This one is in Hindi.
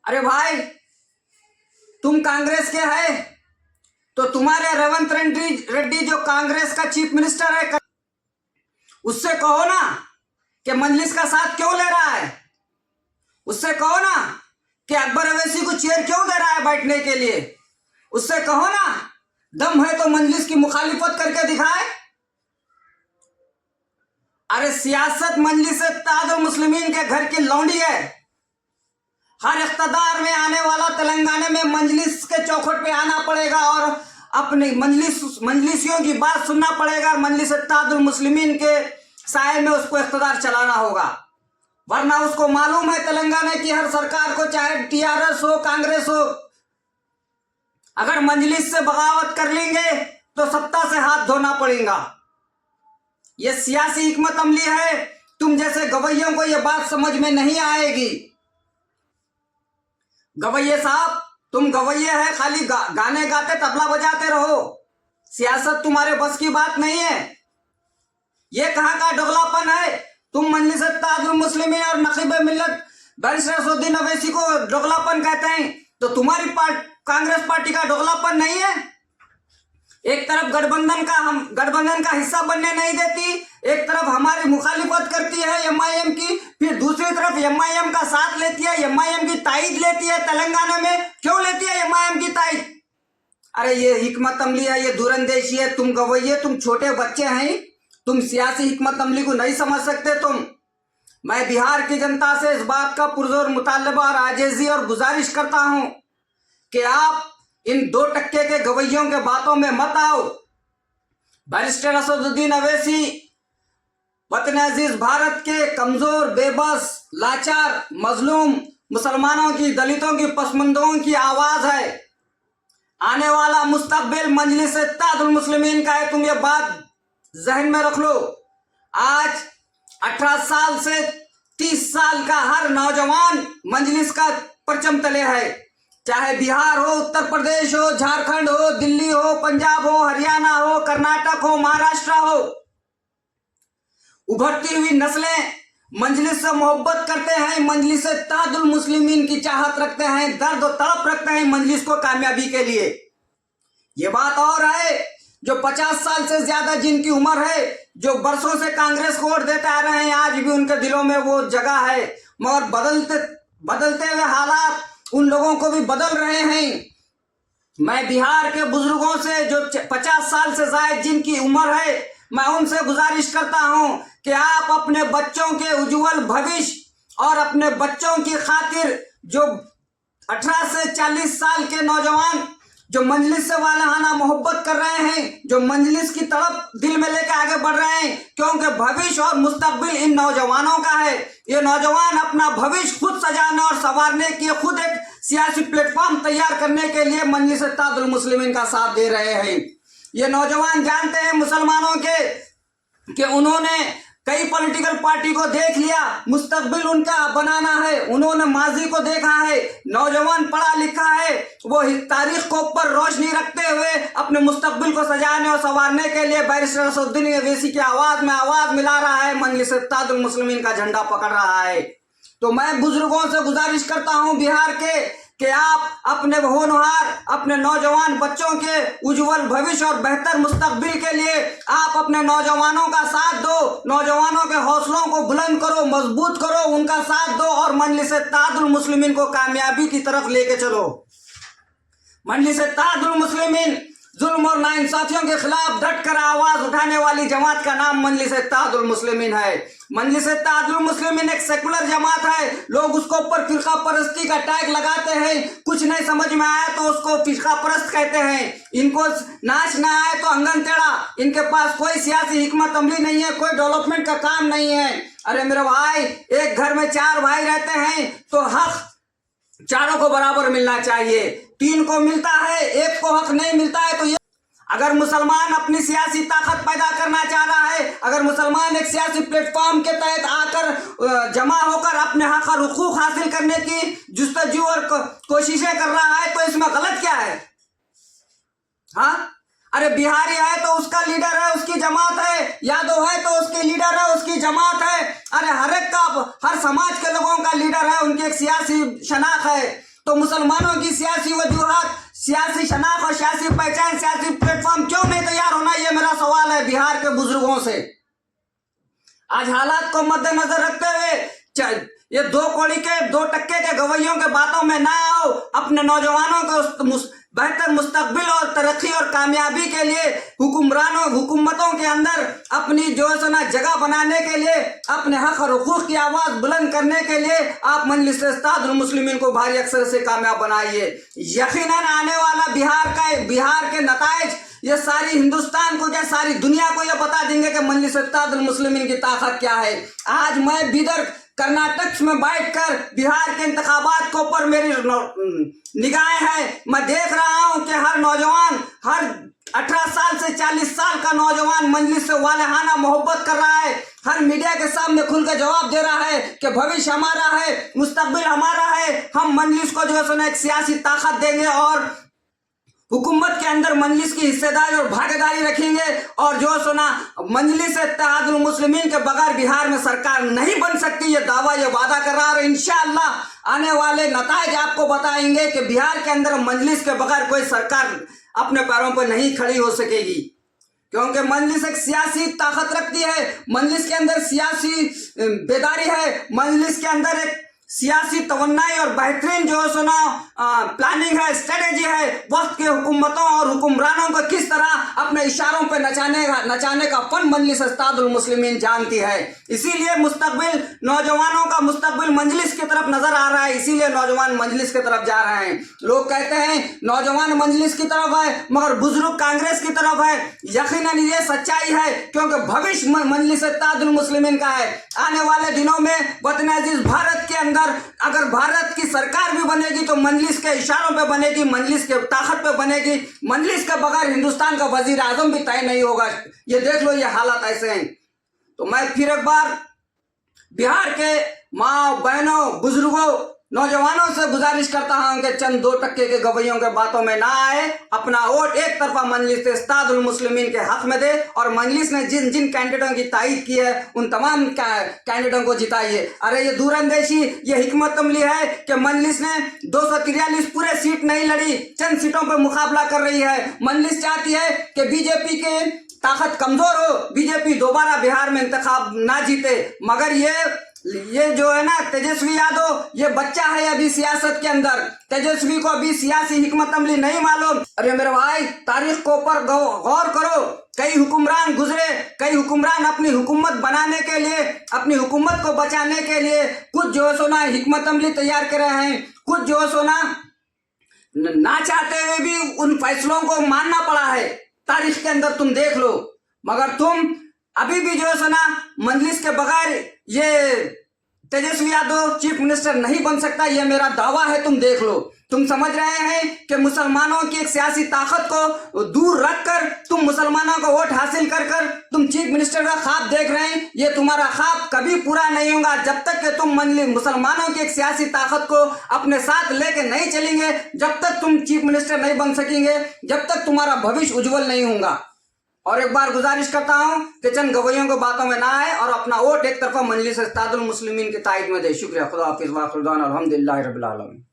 अरे भाई, तुम कांग्रेस के है तो तुम्हारे रेवंत रेड्डी जो कांग्रेस का चीफ मिनिस्टर है, उससे कहो ना कि मजलिस का साथ क्यों ले रहा है। उससे कहो ना कि अकबर अवैसी को चेयर क्यों दे रहा है बैठने के लिए। उससे कहो ना, दम है तो मजलिस की मुखालिफत करके दिखाए। अरे सियासत मजलिस इत्तेहादुल मुस्लिमीन के घर की लौंडी है। हर इख्तिदार में आने वाला तेलंगाना में मजलिस के चौखट पे आना पड़ेगा और अपने मजलिसियों की बात सुनना पड़ेगा और मजलिस इत्तेहादुल मुस्लिमीन के साए में उसको इख्तिदार चलाना होगा। वरना उसको मालूम है तेलंगाना की हर सरकार को, चाहे टीआरएस हो कांग्रेस हो, अगर मजलिस से बगावत कर लेंगे तो सत्ता से हाथ धोना पड़ेगा। ये सियासी हिकमत अमली है। तुम जैसे गवैयों को यह बात समझ में नहीं आएगी। गवैये साहब, तुम गवैये है, खाली गाने गाते तबला बजाते रहो। सियासत तुम्हारे बस की बात नहीं है। ये कहाँ का दोगलापन है। तुम मजलिस इत्तेहादुल मुस्लिमीन और नकीब मिल्लत बैरिस्टर असदुद्दीन अवैसी को दोगलापन कहते हैं, तो तुम्हारी कांग्रेस पार्टी का दोगलापन नहीं है। एक तरफ गठबंधन का हिस्सा बनने नहीं देती, एक तरफ हमारी मुखालिफत करती है एमआईएम की, फिर दूसरी तरफ एमआईएम का साथ लेती है, एमआईएम की ताईद लेती है। तेलंगाना में क्यों लेती है एमआईएम की ताईद? अरे ये हिकमत अमली है, ये दूरंदेशी है। तुम गवैये, तुम छोटे बच्चे हैं, तुम सियासी हिकमत अमली को नहीं समझ सकते। मैं बिहार की जनता से इस बात का पुरजोर मुतालबा और आजिज़ी और गुजारिश करता हूं कि आप इन 2% के गवैयों के बातों में मत आओ। बैरिस्टर असदुद्दीन अवैसी वतन अजीज भारत के कमजोर, बेबस, लाचार, मजलूम मुसलमानों की, दलितों की, पसमंदों की आवाज है। आने वाला मुस्तकबिल मजलिस इत्तेहादुल मुस्लिमीन का है। तुम ये बात जहन में रख लो। आज 18 साल से 30 साल का हर नौजवान मजलिस का परचम तले है। चाहे बिहार हो, उत्तर प्रदेश हो, झारखंड हो, दिल्ली हो, पंजाब हो, हरियाणा हो, कर्नाटक हो, महाराष्ट्र हो, उभरती हुई नस्लें मजलिस से मोहब्बत करते हैं, मजलिस इत्तेहादुल मुस्लिमीन की चाहत रखते हैं, दर्द और तड़प रखते हैं मजलिस को कामयाबी के लिए। ये बात और है, जो 50 साल से ज्यादा जिनकी उम्र है, जो बरसों से कांग्रेस को वोट देते आ रहे हैं, आज भी उनके दिलों में वो जगह है। मगर बदलते हुए हालात उन लोगों को भी बदल रहे हैं। मैं बिहार के बुजुर्गों से, जो 50 साल से ज्यादा जिनकी उम्र है, मैं उनसे गुजारिश करता हूं कि आप अपने बच्चों के उज्जवल भविष्य और अपने बच्चों की खातिर जो 18 से 40 साल के नौजवान जो मजलिस से वालाहाना मोहब्बत कर रहे हैं, जो मजलिस की तड़प दिल में लेकर आगे बढ़ रहे हैं, क्योंकि भविष्य और मुस्तकबिल इन नौजवानों का है। ये नौजवान अपना भविष्य खुद सजाने और संवारने के, खुद एक सियासी प्लेटफॉर्म तैयार करने के लिए मजलिस इत्तेहादुल मुस्लिमीन का साथ दे रहे हैं। ये नौजवान जानते हैं मुसलमानों के कि उन्होंने कई पॉलिटिकल पार्टी को देख लिया, मुस्तकबिल उनका बनाना है, उन्होंने माजी को देखा है। नौजवान पढ़ा लिखा है, वो तारीख को ऊपर रोशनी रखते हुए अपने मुस्तकबिल को सजाने और संवारने के लिए बैरिस्टर असदुद्दीन अवैसी की आवाज में आवाज मिला रहा है, मजलिस इत्तेहादुल मुस्लिमीन का झंडा पकड़ रहा है। तो मैं बुजुर्गों से गुजारिश करता हूं बिहार के कि आप अपने होनहार, अपने नौजवान बच्चों के उज्जवल भविष्य और बेहतर मुस्तकबिल के लिए आप अपने नौजवानों का साथ दो, नौजवानों के हौसलों को बुलंद करो, मजबूत करो, उनका साथ दो और मजलिस इत्तेहादुल मुस्लिमीन को कामयाबी की तरफ लेके चलो। मजलिस इत्तेहादुल मुस्लिमीन जुल्म और नाइंसाफियों के खिलाफ डट कर आवाज उठाने वाली जमात का नाम मजलिस इत्तेहादुल मुस्लिमीन है। मजलिस इत्तेहादुल मुस्लिमीन एक सेकुलर जमात है। लोग उसको ऊपर फिरका परस्ती का टैग लगाते हैं, कुछ नहीं समझ में आया तो उसको फिरका परस्त कहते हैं। इनको नाच ना आए तो अंगन टेढ़ा। इनके पास कोई सियासी हिकमत अमली नहीं है, कोई डेवलपमेंट का काम नहीं है। अरे मेरे भाई, एक घर में 4 भाई रहते हैं तो हक चारों को बराबर मिलना चाहिए। 3 को मिलता है, 1 को हक नहीं मिलता है। तो ये अगर मुसलमान अपनी सियासी ताकत पैदा करना चाह रहा है, अगर मुसलमान एक सियासी प्लेटफॉर्म के तहत आकर जमा होकर अपने हक और हुकूक हासिल करने की जुस्तजू और कोशिशें कर रहा है, तो इसमें गलत क्या है? हाँ, अरे बिहारी है तो उसका लीडर है, उसकी जमात है, यादव है तो उसके लीडर है, उसकी जमात है। अरे हर एक का, हर समाज के लोगों का लीडर है, उनकी एक सियासी शनाख्त है। तो मुसलमानों की सियासी वजूहात, सियासी शनाख्त और सियासी पहचान, सियासी प्लेटफॉर्म क्यों नहीं तैयार होना, ये मेरा सवाल है बिहार के बुजुर्गों से। आज हालात को मद्देनजर रखते हुए ये दो कौड़ी के, दो टक्के के गवैयों के बातों में ना आओ। अपने नौजवानों को बेहतर मुस्तकबिल और तरक्की और कामयाबी के लिए हुकूमतों के अंदर अपनी जो है ना जगह बनाने के लिए, अपने हक और हुकूक की आवाज बुलंद करने के लिए आप मजलिस इत्तेहादुल मुस्लिमीन को भारी अक्सर से कामयाब बनाइए। यकीनन आने वाला बिहार के नताइज ये सारी हिंदुस्तान को, क्या सारी दुनिया को ये बता देंगे कि मजलिस इत्तेहादुल मुस्लिमीन की ताकत क्या है। आज मैं बिदर कर्नाटक में बैठकर बिहार के इंतखाबात के ऊपर मेरी निगाहें हैं। मैं देख रहा हूं कि हर नौजवान, हर 18 साल से 40 साल का नौजवान मजलिस से वालेहाना मोहब्बत कर रहा है। हर मीडिया के सामने खुलकर जवाब दे रहा है कि भविष्य हमारा है, मुस्तकबिल हमारा है, हम मजलिस को जो है एक सियासी ताकत देंगे और हुकूमत के अंदर मजलिस की हिस्सेदारी और भागीदारी रखेंगे। और जो सुना मजलिस इत्तेहादुल मुस्लिमीन के बगैर बिहार में सरकार नहीं बन सकती, ये दावा, ये वादा कर रहा है। और इंशाअल्लाह आने वाले नताइज आपको बताएंगे कि बिहार के अंदर मजलिस के बगैर कोई सरकार अपने पैरों पर नहीं खड़ी हो सकेगी, क्योंकि मजलिस एक सियासी ताकत रखती है, मजलिस के अंदर सियासी बेदारी है, मजलिस के अंदर एक सियासी तवन्नाई और बेहतरीन जो है सुना प्लानिंग है, स्ट्रेटेजी है। वक्त के हुकूमतों और हुक्मरानों को किस तरह अपने इशारों पर नचाने का फन मजलिस इत्तेहादुल मुस्लिमीन जानती है। इसीलिए मुस्तकबिल नौजवानों का मुस्तकबिल मजलिस की तरफ नजर आ रहा है, इसीलिए नौजवान मजलिस की तरफ जा रहे हैं। लोग कहते हैं नौजवान मजलिस की तरफ है मगर बुजुर्ग कांग्रेस की तरफ है। यकीनन ये सच्चाई है, क्योंकि भविष्य मजलिस इत्तेहादुल मुस्लिमीन का है। आने वाले दिनों में वतन अजीज भारत के अंदर अगर भारत की सरकार भी बनेगी तो मजलिस के इशारों पे बनेगी, मजलिस के ताकत पे बनेगी। मजलिस के बगैर हिंदुस्तान का वजीर आजम भी तय नहीं होगा। ये देख लो, ये हालात ऐसे हैं। तो मैं फिर एक बार बिहार के माँ बहनों, बुजुर्गों, नौजवानों से गुजारिश करता हूं कि चंद 2% के गवैयों के बातों में ना आए, अपना वोट एक तरफा मजलिस इत्तेहादुल मुस्लिमीन के हक में दे और मजलिस ने जिन जिन कैंडिडेटों की तायीद की है उन तमाम कैंडिडेटों को जिताइए। अरे ये दूरअंदेशी, ये हिकमत अमली है कि मजलिस ने 243 पूरे सीट नहीं लड़ी, चंद सीटों पर मुकाबला कर रही है। मजलिस चाहती है कि बीजेपी के ताकत कमजोर हो, बीजेपी दोबारा बिहार में इंतखाब ना जीते। मगर ये जो है ना तेजस्वी यादव, ये बच्चा है अभी सियासत के अंदर। तेजस्वी को अभी सियासी हिकमत अमली नहीं मालूम। अरे मेरे भाई, तारीख को ऊपर गौर करो। कई हुक्मरान गुजरे, कई हुक्मरान अपनी हुकूमत बनाने के लिए, अपनी हुकूमत को बचाने के लिए कुछ जो है सोना हिकमत अमली तैयार कर रहे हैं, कुछ जो है सोना ना चाहते हुए भी उन फैसलों को मानना पड़ा है। तारीख के अंदर तुम देख लो, मगर तुम अभी भी जो है सुना मजलिस के बगैर ये तेजस्वी यादव चीफ मिनिस्टर नहीं बन सकता, ये मेरा दावा है। तुम देख लो, तुम समझ रहे हैं कि मुसलमानों की एक सियासी ताकत को दूर रखकर तुम मुसलमानों को वोट हासिल कर तुम चीफ मिनिस्टर का ख्वाब देख रहे हैं। ये तुम्हारा ख्वाब कभी पूरा नहीं होगा जब तक कि तुम मुसलमानों की एक सियासी ताकत को अपने साथ लेके नहीं चलेंगे, जब तक तुम चीफ मिनिस्टर नहीं बन सकेंगे, जब तक तुम्हारा भविष्य उज्जवल नहीं होगा। और एक बार गुजारिश करता हूं कि चंद गवैयों को बातों में ना आए और अपना वोट एक तरफा मजलिस इत्तेहादुल मुस्लिमीन की तायद में दे। शुक्रिया। खुदा हाफिज़ व आखिर दाना अल्हम्दुलिल्लाहि रब्बिल आलमीन।